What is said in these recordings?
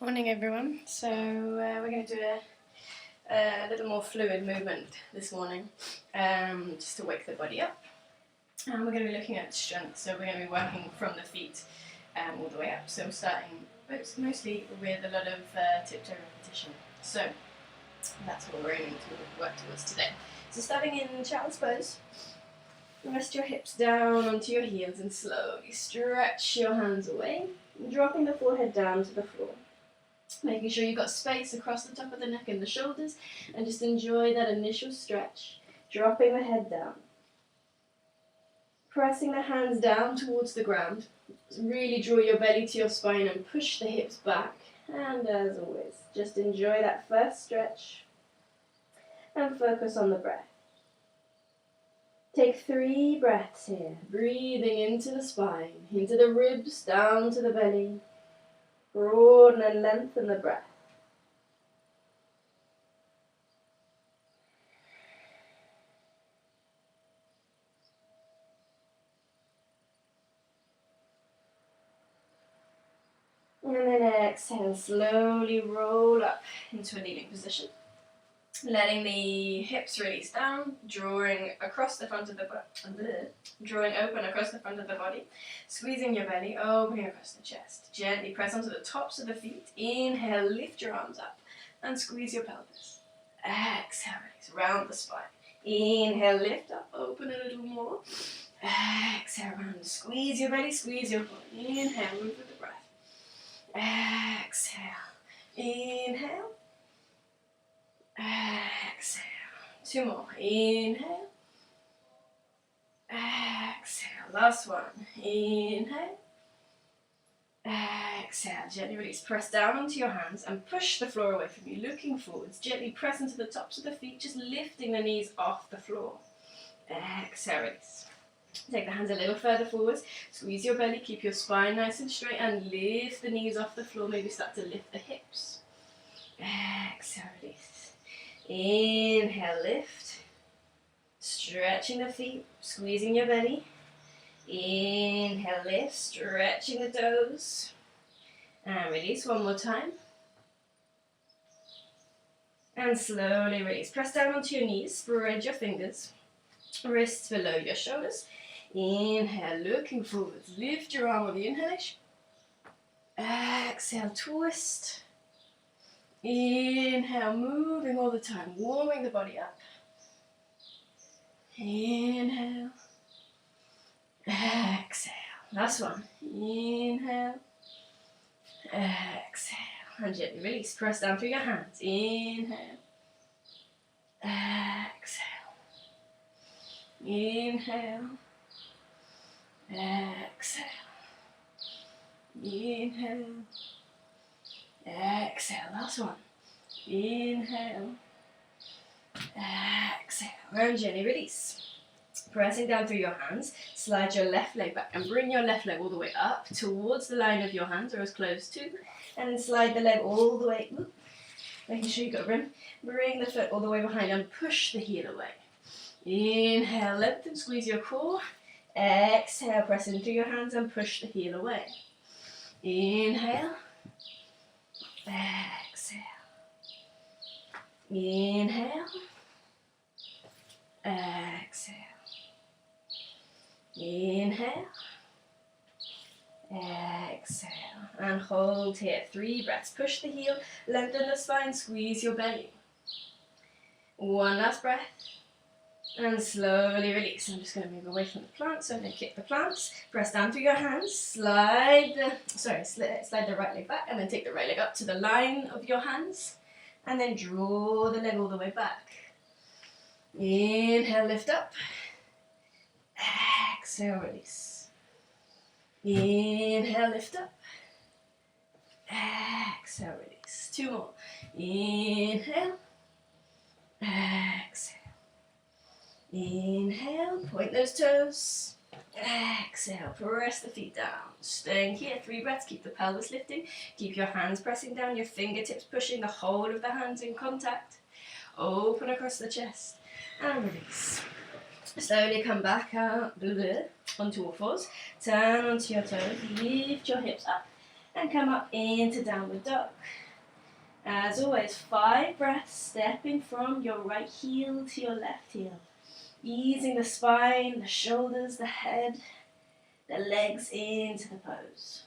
Morning everyone. So we're going to do a little more fluid movement this morning, just to wake the body up. And we're going to be looking at strength, so we're going to be working from the feet all the way up. So starting mostly with a lot of tiptoe repetition. So that's what we're aiming to work towards today. So starting in child's pose, rest your hips down onto your heels and slowly stretch your hands away, dropping the forehead down to the floor. Making sure you've got space across the top of the neck and the shoulders, and just enjoy that initial stretch, dropping the head down. Pressing the hands down towards the ground, really draw your belly to your spine and push the hips back. And as always, just enjoy that first stretch and focus on the breath. Take 3 breaths here, breathing into the spine, into the ribs, down to the belly. Broaden and lengthen the breath. And then exhale, slowly roll up into a kneeling position. Letting the hips release down, drawing across the front of the body, drawing open across the front of the body, squeezing your belly, opening across the chest. Gently press onto the tops of the feet. Inhale, lift your arms up and squeeze your pelvis. Exhale, release, round the spine. Inhale, lift up, open a little more. Exhale, round, squeeze your belly, squeeze your core. Inhale, move with the breath. Exhale, inhale. Exhale. 2 more. Inhale. Exhale. Last one. Inhale. Exhale. Gently release. Press down onto your hands and push the floor away from you. Looking forwards. Gently press into the tops of the feet, just lifting the knees off the floor. Exhale. Release. Take the hands a little further forwards. Squeeze your belly. Keep your spine nice and straight and lift the knees off the floor. Maybe start to lift the hips. Exhale. Release. Inhale, lift, stretching the feet, squeezing your belly. Inhale, lift, stretching the toes. And release 1 more time. And slowly release. Press down onto your knees, spread your fingers, wrists below your shoulders. Inhale, looking forwards, lift your arm with the inhalation. Exhale, twist. Inhale, moving all the time, warming the body up. Inhale. Exhale. Last one. Inhale. Exhale. And gently release. Press down through your hands. Inhale. Exhale. Inhale. Exhale. Inhale. Exhale, last one. Inhale. Exhale, and gently release. Pressing down through your hands, slide your left leg back and bring your left leg all the way up towards the line of your hands, or as close to, and then slide the leg all the way, making sure you got room. Bring the foot all the way behind and push the heel away. Inhale, lengthen, squeeze your core. Exhale, press into your hands and push the heel away. Inhale. Exhale. Inhale. Exhale. Inhale. Exhale. And hold here. 3 breaths. Push the heel, lengthen the spine, squeeze your belly. 1 last breath. And slowly release. I'm just going to move away from the plants. So I'm going to kick the plants. Press down through your hands. Slide the right leg back, and then take the right leg up to the line of your hands. And then draw the leg all the way back. Inhale, lift up. Exhale, release. Inhale, lift up. Exhale, release. 2 more. Inhale. Exhale. Inhale, point those toes. Exhale, press the feet down. Staying here, 3 breaths, keep the pelvis lifting. Keep your hands pressing down, your fingertips pushing the whole of the hands in contact. Open across the chest and release. Slowly come back out onto all fours. Turn onto your toes, lift your hips up and come up into downward dog. As always, 5 breaths, stepping from your right heel to your left heel. Easing the spine, the shoulders, the head, the legs into the pose.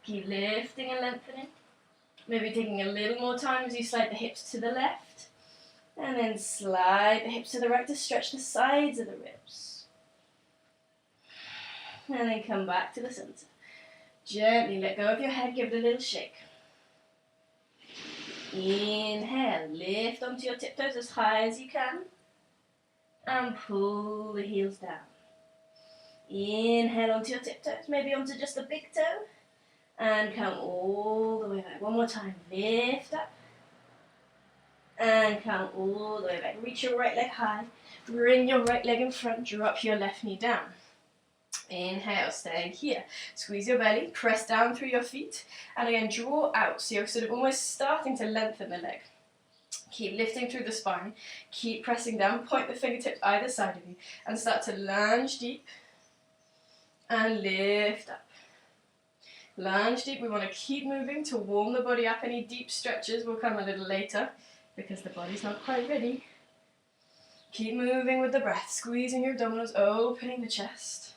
Keep lifting and lengthening. Maybe taking a little more time as you slide the hips to the left. And then slide the hips to the right to stretch the sides of the ribs. And then come back to the center. Gently let go of your head, give it a little shake. Inhale, lift onto your tiptoes as high as you can. And pull the heels down. Inhale onto your tiptoes, maybe onto just the big toe. And come all the way back. One more time, lift up. And come all the way back. Reach your right leg high. Bring your right leg in front. Drop your left knee down. Inhale, staying here. Squeeze your belly. Press down through your feet. And again, draw out. So you're sort of almost starting to lengthen the leg. Keep lifting through the spine. Keep pressing down. Point the fingertips either side of you. And start to lunge deep. And lift up. Lunge deep. We want to keep moving to warm the body up. Any deep stretches will come a little later, because the body's not quite ready. Keep moving with the breath, squeezing your abdominals, opening the chest.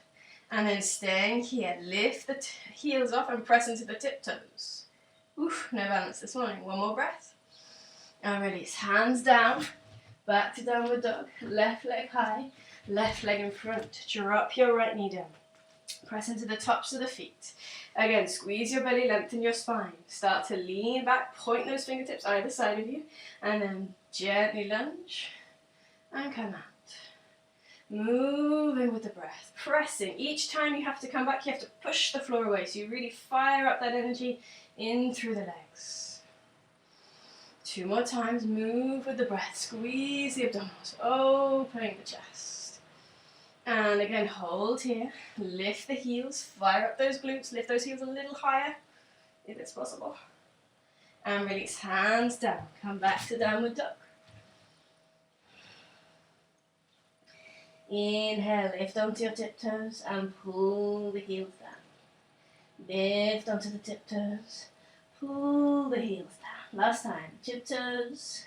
And then staying here, lift the heels off and press into the tiptoes. Oof, no balance this morning. One more breath. And release, hands down, back to downward dog. Left leg high, left leg in front. Drop your right knee down. Press into the tops of the feet. Again, squeeze your belly, lengthen your spine. Start to lean back, point those fingertips either side of you, and then gently lunge and come out. Moving with the breath, pressing. Each time you have to come back, you have to push the floor away, so you really fire up that energy in through the legs. 2 more times, move with the breath. Squeeze the abdominals, opening the chest. And again, hold here, lift the heels, fire up those glutes, lift those heels a little higher, if it's possible. And release, hands down, come back to downward dog. Inhale, lift onto your tiptoes and pull the heels down. Lift onto the tiptoes, pull the heels down. Last time, tiptoes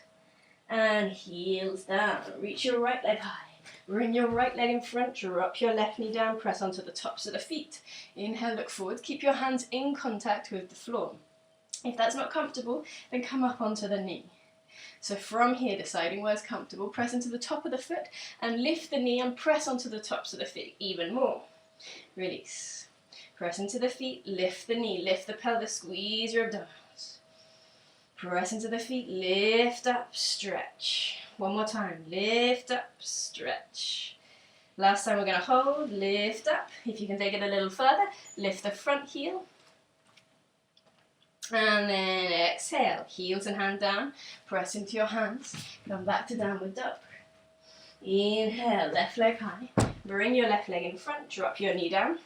and heels down. Reach your right leg high. Bring your right leg in front, drop your left knee down, press onto the tops of the feet. Inhale, look forward, keep your hands in contact with the floor. If that's not comfortable, then come up onto the knee. So from here, deciding where's comfortable, press into the top of the foot and lift the knee and press onto the tops of the feet even more. Release. Press into the feet, lift the knee, lift the pelvis, squeeze your abdominals. Press into the feet, lift up, stretch. One more time, lift up, stretch. Last time we're going to hold, lift up. If you can take it a little further, lift the front heel. And then exhale, heels and hand down, press into your hands, come back to downward dog. Inhale, left leg high, bring your left leg in front, drop your knee down.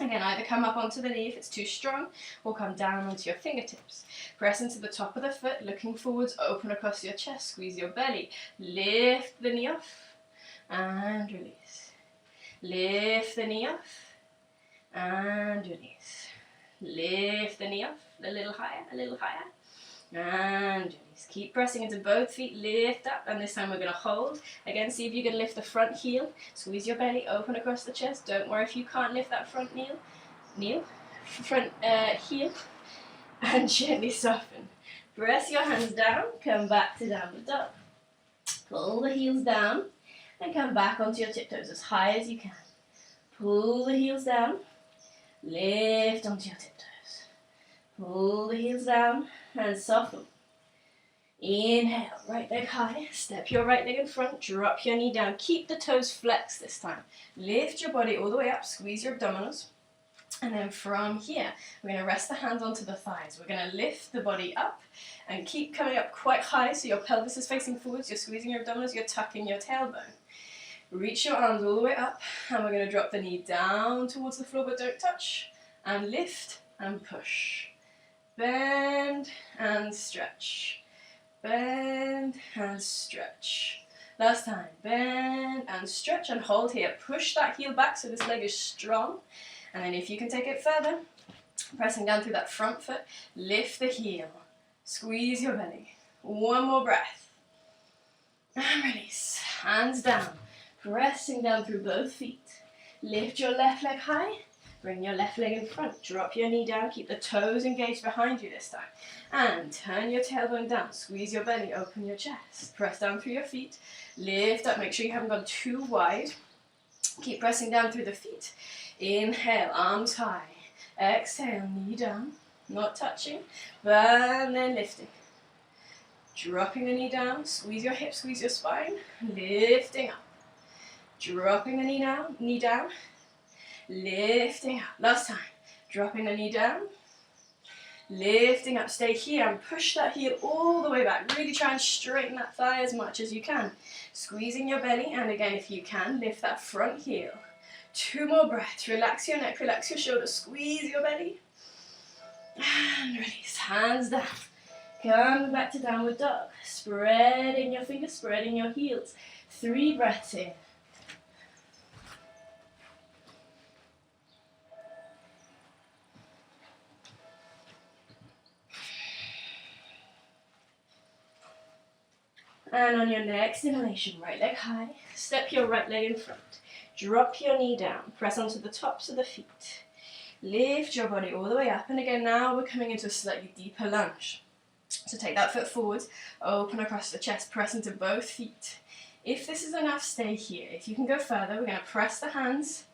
Again, either come up onto the knee if it's too strong, or come down onto your fingertips. Press into the top of the foot, looking forwards, open across your chest, squeeze your belly. Lift the knee off, and release. Lift the knee off, and release. Lift the knee off, a little higher, and release. Keep pressing into both feet, lift up, and this time we're going to hold. Again, see if you can lift the front heel, squeeze your belly, open across the chest. Don't worry if you can't lift that front heel, and gently soften. Press your hands down, come back to downward dog. Pull the heels down, and come back onto your tiptoes as high as you can. Pull the heels down, lift onto your tiptoes. Pull the heels down, and soften. Inhale, right leg high, step your right leg in front, drop your knee down, keep the toes flexed this time. Lift your body all the way up, squeeze your abdominals, and then from here, we're going to rest the hands onto the thighs. We're going to lift the body up and keep coming up quite high so your pelvis is facing forwards, you're squeezing your abdominals, you're tucking your tailbone. Reach your arms all the way up, and we're going to drop the knee down towards the floor, but don't touch, and lift and push. Bend and stretch. Bend and stretch. Last time. Bend and stretch and hold here. Push that heel back so this leg is strong. And then if you can take it further, pressing down through that front foot, lift the heel. Squeeze your belly. One more breath. And release. Hands down. Pressing down through both feet. Lift your left leg high. Bring your left leg in front. Drop your knee down. Keep the toes engaged behind you this time. And turn your tailbone down. Squeeze your belly. Open your chest. Press down through your feet. Lift up. Make sure you haven't gone too wide. Keep pressing down through the feet. Inhale. Arms high. Exhale. Knee down. Not touching. And then lifting. Dropping the knee down. Squeeze your hips. Squeeze your spine. Lifting up. Dropping the knee down. Lifting up. Last time. Dropping the knee down. Lifting up. Stay here and push that heel all the way back. Really try and straighten that thigh as much as you can. Squeezing your belly, and again, if you can, lift that front heel. 2 more breaths. Relax your neck, relax your shoulders, squeeze your belly. And release. Hands down. Come back to downward dog. Spreading your fingers, spreading your heels. 3 breaths in. And on your next inhalation, right leg high, step your right leg in front. Drop your knee down, press onto the tops of the feet. Lift your body all the way up, and again now we're coming into a slightly deeper lunge. So take that foot forward, open across the chest, press into both feet. If this is enough, stay here. If you can go further, we're going to press the hands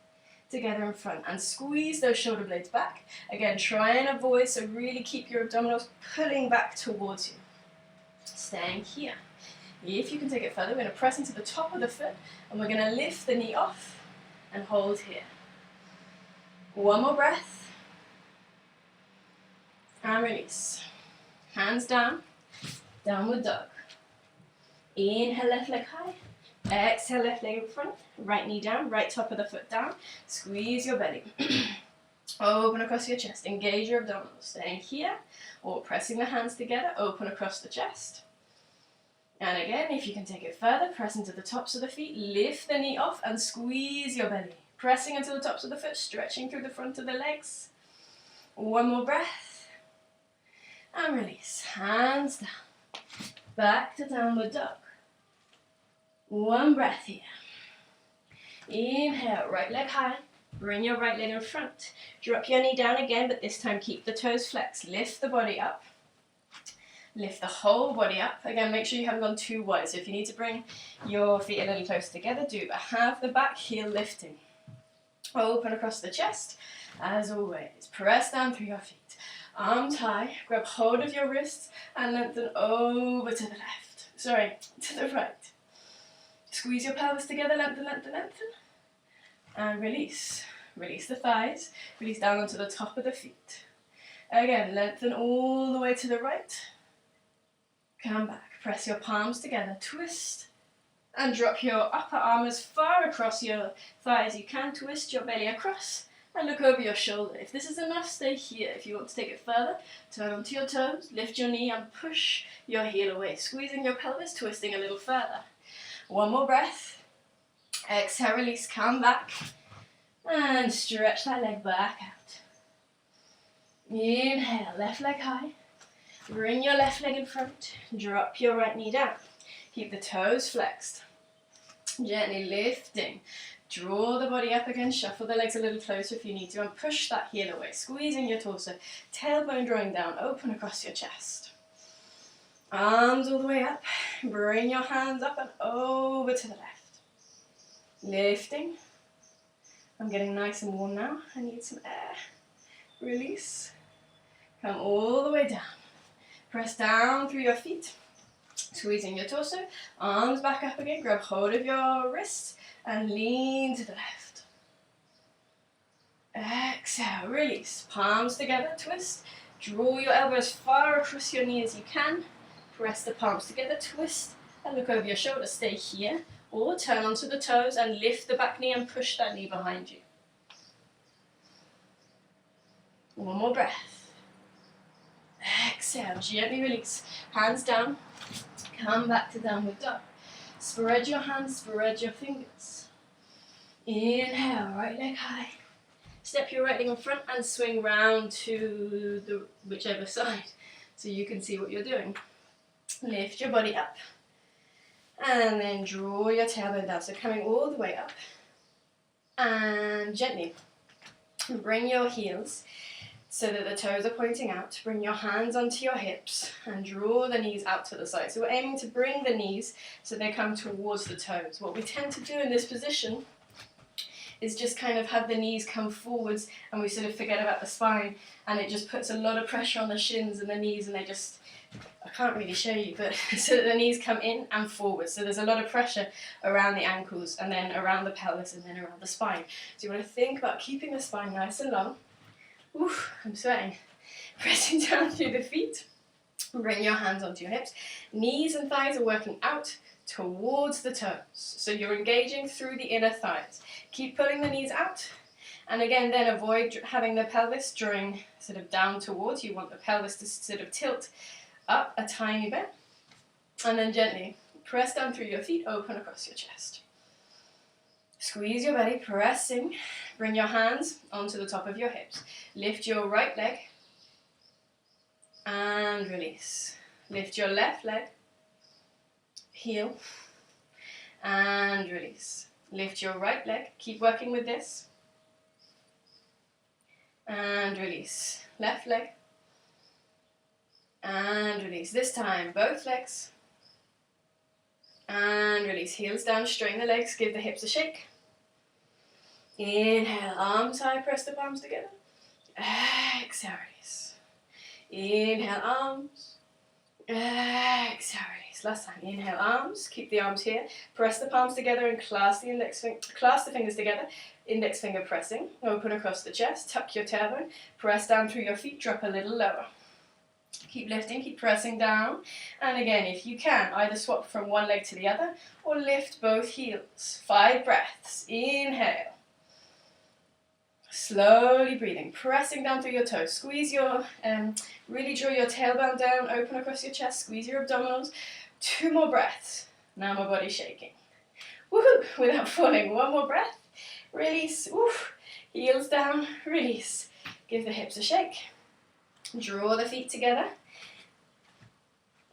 together in front and squeeze those shoulder blades back. Again, try and avoid, so really keep your abdominals pulling back towards you. Staying here. If you can take it further, we're going to press into the top of the foot and we're going to lift the knee off and hold here. 1 more breath. And release. Hands down. Downward dog. Inhale, left leg high. Exhale, left leg in front. Right knee down, right top of the foot down. Squeeze your belly. Open across your chest. Engage your abdominals. Staying here or pressing the hands together. Open across the chest. And again, if you can take it further, press into the tops of the feet, lift the knee off and squeeze your belly. Pressing into the tops of the foot, stretching through the front of the legs. 1 more breath. And release. Hands down. Back to downward dog. 1 breath here. Inhale, right leg high. Bring your right leg in front. Drop your knee down again, but this time keep the toes flexed. Lift the body up. Lift the whole body up. Again, make sure you haven't gone too wide. So if you need to bring your feet a little closer together, do. But have the back heel lifting. Open across the chest. As always, press down through your feet. Arms high. Grab hold of your wrists and lengthen over to the left. Sorry, to the right. Squeeze your pelvis together. Lengthen, lengthen, lengthen. And release. Release the thighs. Release down onto the top of the feet. Again, lengthen all the way to the right. Come back, press your palms together, twist, and drop your upper arm as far across your thigh as you can. Twist your belly across and look over your shoulder. If this is enough, stay here. If you want to take it further, turn onto your toes, lift your knee and push your heel away, squeezing your pelvis, twisting a little further. 1 more breath. Exhale, release, come back, and stretch that leg back out. Inhale, left leg high. Bring your left leg in front, drop your right knee down. Keep the toes flexed. Gently lifting. Draw the body up again, shuffle the legs a little closer if you need to, and push that heel away, squeezing your torso. Tailbone drawing down, open across your chest. Arms all the way up. Bring your hands up and over to the left. Lifting. I'm getting nice and warm now. I need some air. Release. Come all the way down. Press down through your feet, squeezing your torso, arms back up again, grab hold of your wrists and lean to the left. Exhale, release, palms together, twist, draw your elbows far across your knee as you can, press the palms together, twist and look over your shoulder, stay here, or turn onto the toes and lift the back knee and push that knee behind you. 1 more breath. Exhale, gently release. Hands down. Come back to downward dog. Spread your hands, spread your fingers. Inhale, right leg high. Step your right leg in front and swing round to the whichever side so you can see what you're doing. Lift your body up and then draw your tailbone down. So coming all the way up and gently bring your heels so that the toes are pointing out. Bring your hands onto your hips and draw the knees out to the side. So we're aiming to bring the knees so they come towards the toes. What we tend to do in this position is just kind of have the knees come forwards and we sort of forget about the spine, and it just puts a lot of pressure on the shins and the knees, and they just, I can't really show you, but so that the knees come in and forward. So there's a lot of pressure around the ankles and then around the pelvis and then around the spine. So you want to think about keeping the spine nice and long. Oof, I'm sweating. Pressing down through the feet. Bring your hands onto your hips. Knees and thighs are working out towards the toes. So you're engaging through the inner thighs. Keep pulling the knees out. And again, then avoid having the pelvis drawing sort of down towards. You want the pelvis to sort of tilt up a tiny bit. And then gently press down through your feet, open across your chest. Squeeze your belly, pressing. Bring your hands onto the top of your hips. Lift your right leg and release. Lift your left leg, heel, and release. Lift your right leg, keep working with this, and release. Left leg, and release. This time, both legs, and release. Heels down, straighten the legs, give the hips a shake. Inhale, arms high, press the palms together. Exhale, release. Inhale, arms. Exhale, release. Last time. Inhale, arms. Keep the arms here. Press the palms together and clasp the fingers together. Index finger pressing. Open across the chest. Tuck your tailbone. Press down through your feet. Drop a little lower. Keep lifting. Keep pressing down. And again, if you can, either swap from one leg to the other or lift both heels. 5 breaths. Inhale. Slowly breathing, pressing down through your toes. Squeeze your, really draw your tailbone down, open across your chest, squeeze your abdominals. 2 more breaths. Now my body's shaking. Woohoo! Without falling. 1 more breath. Release. Oof. Heels down. Release. Give the hips a shake. Draw the feet together.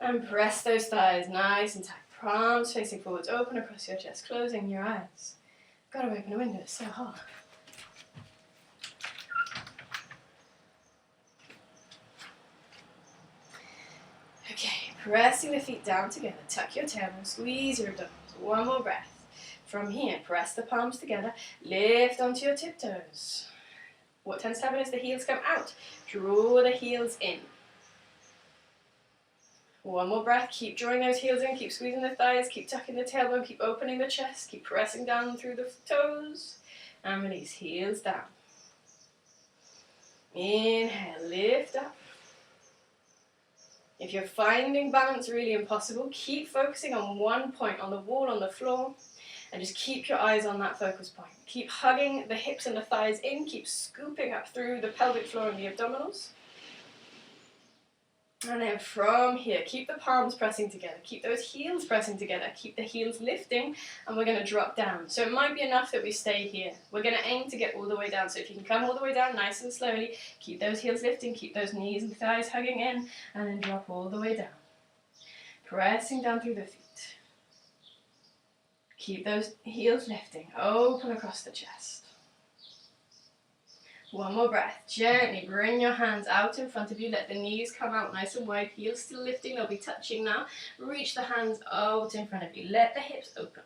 And press those thighs nice and tight. Palms facing forwards. Open across your chest. Closing your eyes. Gotta open a window. It's so hot. Okay, pressing the feet down together, tuck your tailbone, squeeze your abdominals. 1 more breath. From here, press the palms together, lift onto your tiptoes. What tends to happen is the heels come out. Draw the heels in. 1 more breath, keep drawing those heels in, keep squeezing the thighs, keep tucking the tailbone, keep opening the chest, keep pressing down through the toes. And release, heels down. Inhale, lift up. If you're finding balance really impossible, keep focusing on one point, on the wall, on the floor, and just keep your eyes on that focus point. Keep hugging the hips and the thighs in, keep scooping up through the pelvic floor and the abdominals. And then from here, keep the palms pressing together, keep those heels pressing together, keep the heels lifting, and we're going to drop down. So it might be enough that we stay here. We're going to aim to get all the way down. So if you can come all the way down nice and slowly, keep those heels lifting, keep those knees and thighs hugging in, and then drop all the way down. Pressing down through the feet. Keep those heels lifting, open across the chest. 1 more breath. Gently bring your hands out in front of you. Let the knees come out nice and wide. Heels still lifting. They'll be touching now. Reach the hands out in front of you. Let the hips open.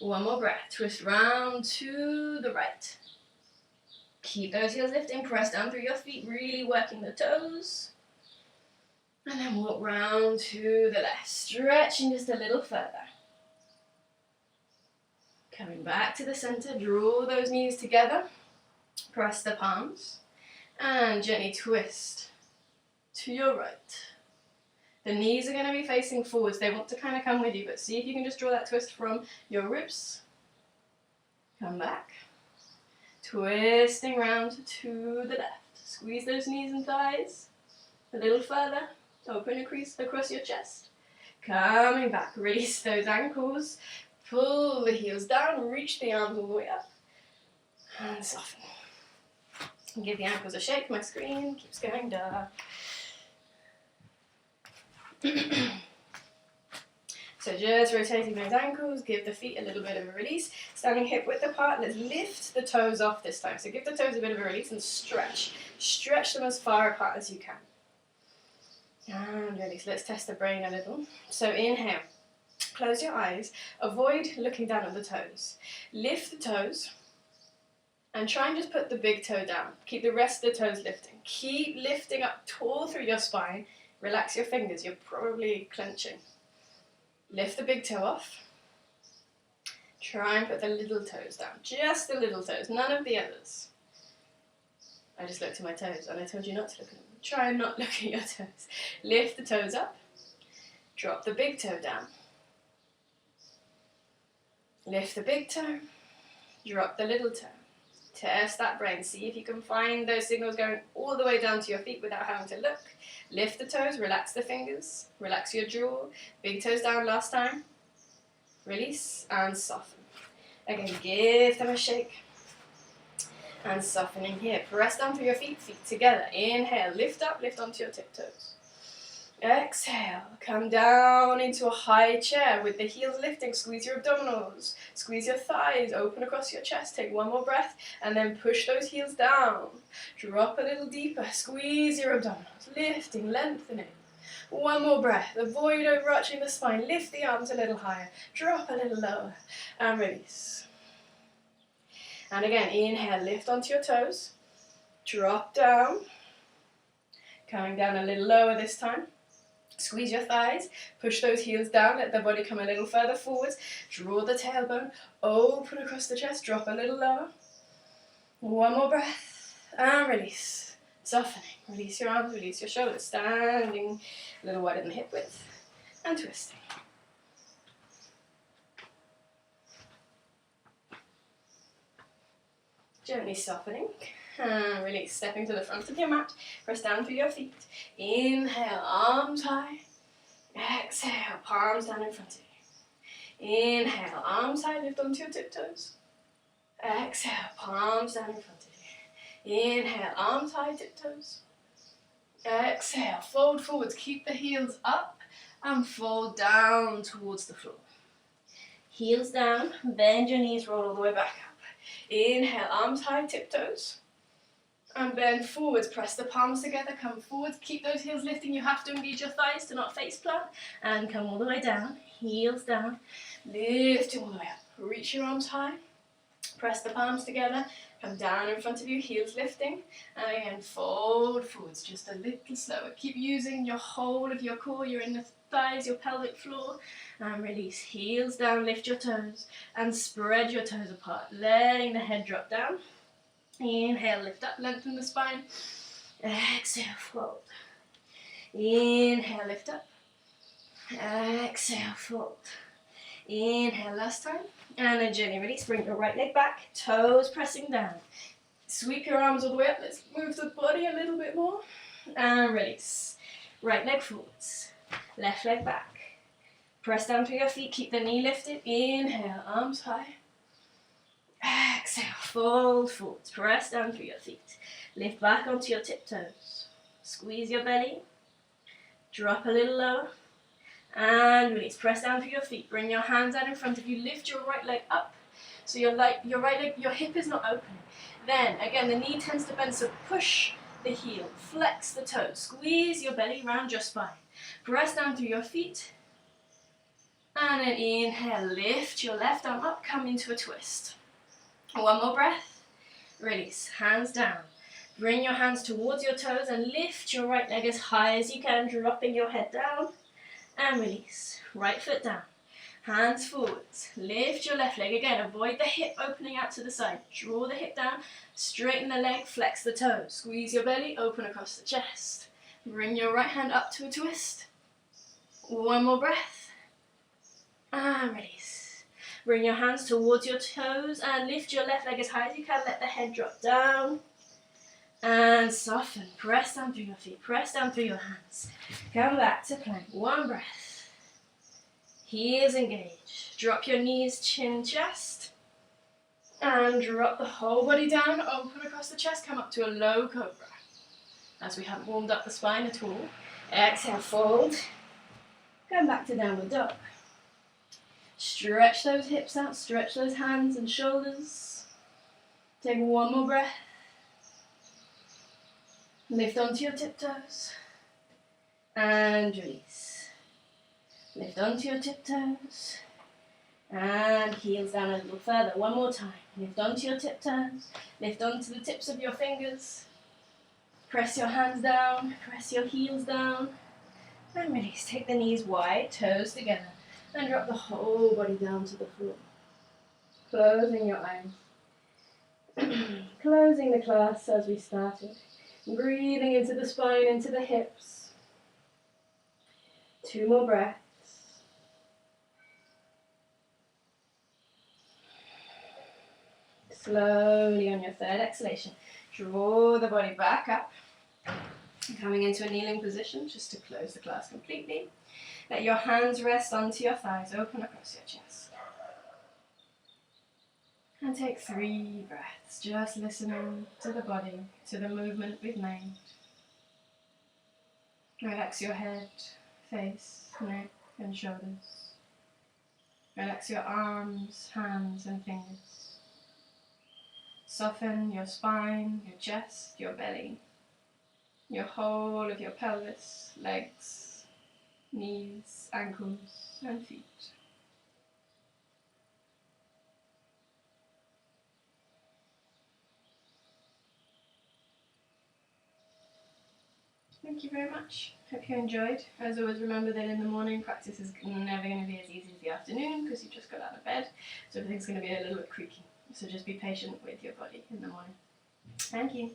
1 more breath. Twist round to the right. Keep those heels lifting. Press down through your feet. Really working the toes. And then walk round to the left. Stretching just a little further. Coming back to the center, draw those knees together, press the palms, and gently twist to your right. The knees are going to be facing forwards. They want to kind of come with you, but see if you can just draw that twist from your ribs. Come back. Twisting round to the left. Squeeze those knees and thighs a little further. Open across your chest. Coming back, release those ankles. Pull the heels down, reach the arms all the way up. And soften. Give the ankles a shake. My screen keeps going dark. So just rotating those ankles, give the feet a little bit of a release. Standing hip width apart, let's lift the toes off this time. So give the toes a bit of a release and stretch. Stretch them as far apart as you can. And release. Let's test the brain a little. So inhale. Close your eyes. Avoid looking down at the toes. Lift the toes. And try and just put the big toe down. Keep the rest of the toes lifting. Keep lifting up tall through your spine. Relax your fingers. You're probably clenching. Lift the big toe off. Try and put the little toes down. Just the little toes. None of the others. I just looked at my toes and I told you not to look at them. Try and not look at your toes. Lift the toes up. Drop the big toe down. Lift the big toe. Drop the little toe. Test that brain. See if you can find those signals going all the way down to your feet without having to look. Lift the toes. Relax the fingers. Relax your jaw. Big toes down last time. Release and soften. Again, give them a shake. And softening here. Press down through your feet, feet together. Inhale, lift up, lift onto your tiptoes. Exhale, come down into a high chair with the heels lifting. Squeeze your abdominals, squeeze your thighs, open across your chest. Take one more breath and then push those heels down. Drop a little deeper, squeeze your abdominals, lifting, lengthening. One more breath, avoid overarching the spine. Lift the arms a little higher, drop a little lower, and release. And again, inhale, lift onto your toes, drop down, coming down a little lower this time. Squeeze your thighs, push those heels down, let the body come a little further forwards, draw the tailbone, open across the chest, drop a little lower. One more breath, and release. Softening, release your arms, release your shoulders, standing a little wider than hip width, and twisting. Gently softening, and release, stepping to the front of your mat, press down through your feet. Inhale, arms high. Exhale, palms down in front of you. Inhale, arms high, lift onto your tiptoes. Exhale, palms down in front of you. Inhale, arms high, tiptoes. Exhale, fold forwards, keep the heels up and fold down towards the floor. Heels down, bend your knees, roll all the way back up. Inhale, arms high, tiptoes. And bend forwards, press the palms together, come forwards, keep those heels lifting. You have to engage your thighs to not face plant. And come all the way down, heels down, lifting all the way up. Reach your arms high, press the palms together, come down in front of you, heels lifting. And again, fold forwards, just a little slower. Keep using your whole of your core, your inner thighs, your pelvic floor. And release, heels down, lift your toes, and spread your toes apart, letting the head drop down. Inhale, lift up, lengthen the spine. Exhale, fold. Inhale, lift up. Exhale, fold. Inhale, last time. And then gently release, bring your right leg back, toes pressing down. Sweep your arms all the way up, let's move the body a little bit more. And release. Right leg forwards, left leg back. Press down through your feet, keep the knee lifted. Inhale, arms high. Exhale, fold forwards, press down through your feet. Lift back onto your tiptoes. Squeeze your belly. Drop a little lower. And release, press down through your feet. Bring your hands out in front of you. Lift your right leg up. So your right leg, your hip is not open. Then, again, the knee tends to bend, so push the heel. Flex the toes. Squeeze your belly around your spine. Press down through your feet. And then inhale, lift your left arm up, come into a twist. One more breath. Release, hands down. Bring your hands towards your toes and lift your right leg as high as you can, dropping your head down. And release, right foot down. Hands forwards. Lift your left leg again. Avoid the hip opening out to the side. Draw the hip down, straighten the leg, flex the toes. Squeeze your belly, open across the chest. Bring your right hand up to a twist. One more breath. And release. Bring your hands towards your toes and lift your left leg as high as you can. Let the head drop down. And soften. Press down through your feet. Press down through your hands. Come back to plank. One breath. Heels engage. Drop your knees, chin, chest. And drop the whole body down, open across the chest, come up to a low cobra. As we haven't warmed up the spine at all. Exhale, fold. Going back to downward dog. Stretch those hips out, stretch those hands and shoulders. Take one more breath. Lift onto your tiptoes. And release. Lift onto your tiptoes. And heels down a little further. One more time. Lift onto your tiptoes. Lift onto the tips of your fingers. Press your hands down. Press your heels down. And release. Take the knees wide, toes together. And drop the whole body down to the floor. Closing your eyes. Closing the class as we started. Breathing into the spine, into the hips. 2 more breaths. Slowly on your third exhalation, draw the body back up. Coming into a kneeling position just to close the class completely. Let your hands rest onto your thighs, open across your chest. And take 3 breaths, just listening to the body, to the movement we've made. Relax your head, face, neck and shoulders. Relax your arms, hands and fingers. Soften your spine, your chest, your belly, your whole of your pelvis, legs, knees, ankles and feet. Thank you very much. Hope you enjoyed. As always, remember that in the morning practice is never going to be as easy as the afternoon because you just got out of bed, so everything's going to be a little bit creaky. So just be patient with your body in the morning. Thank you.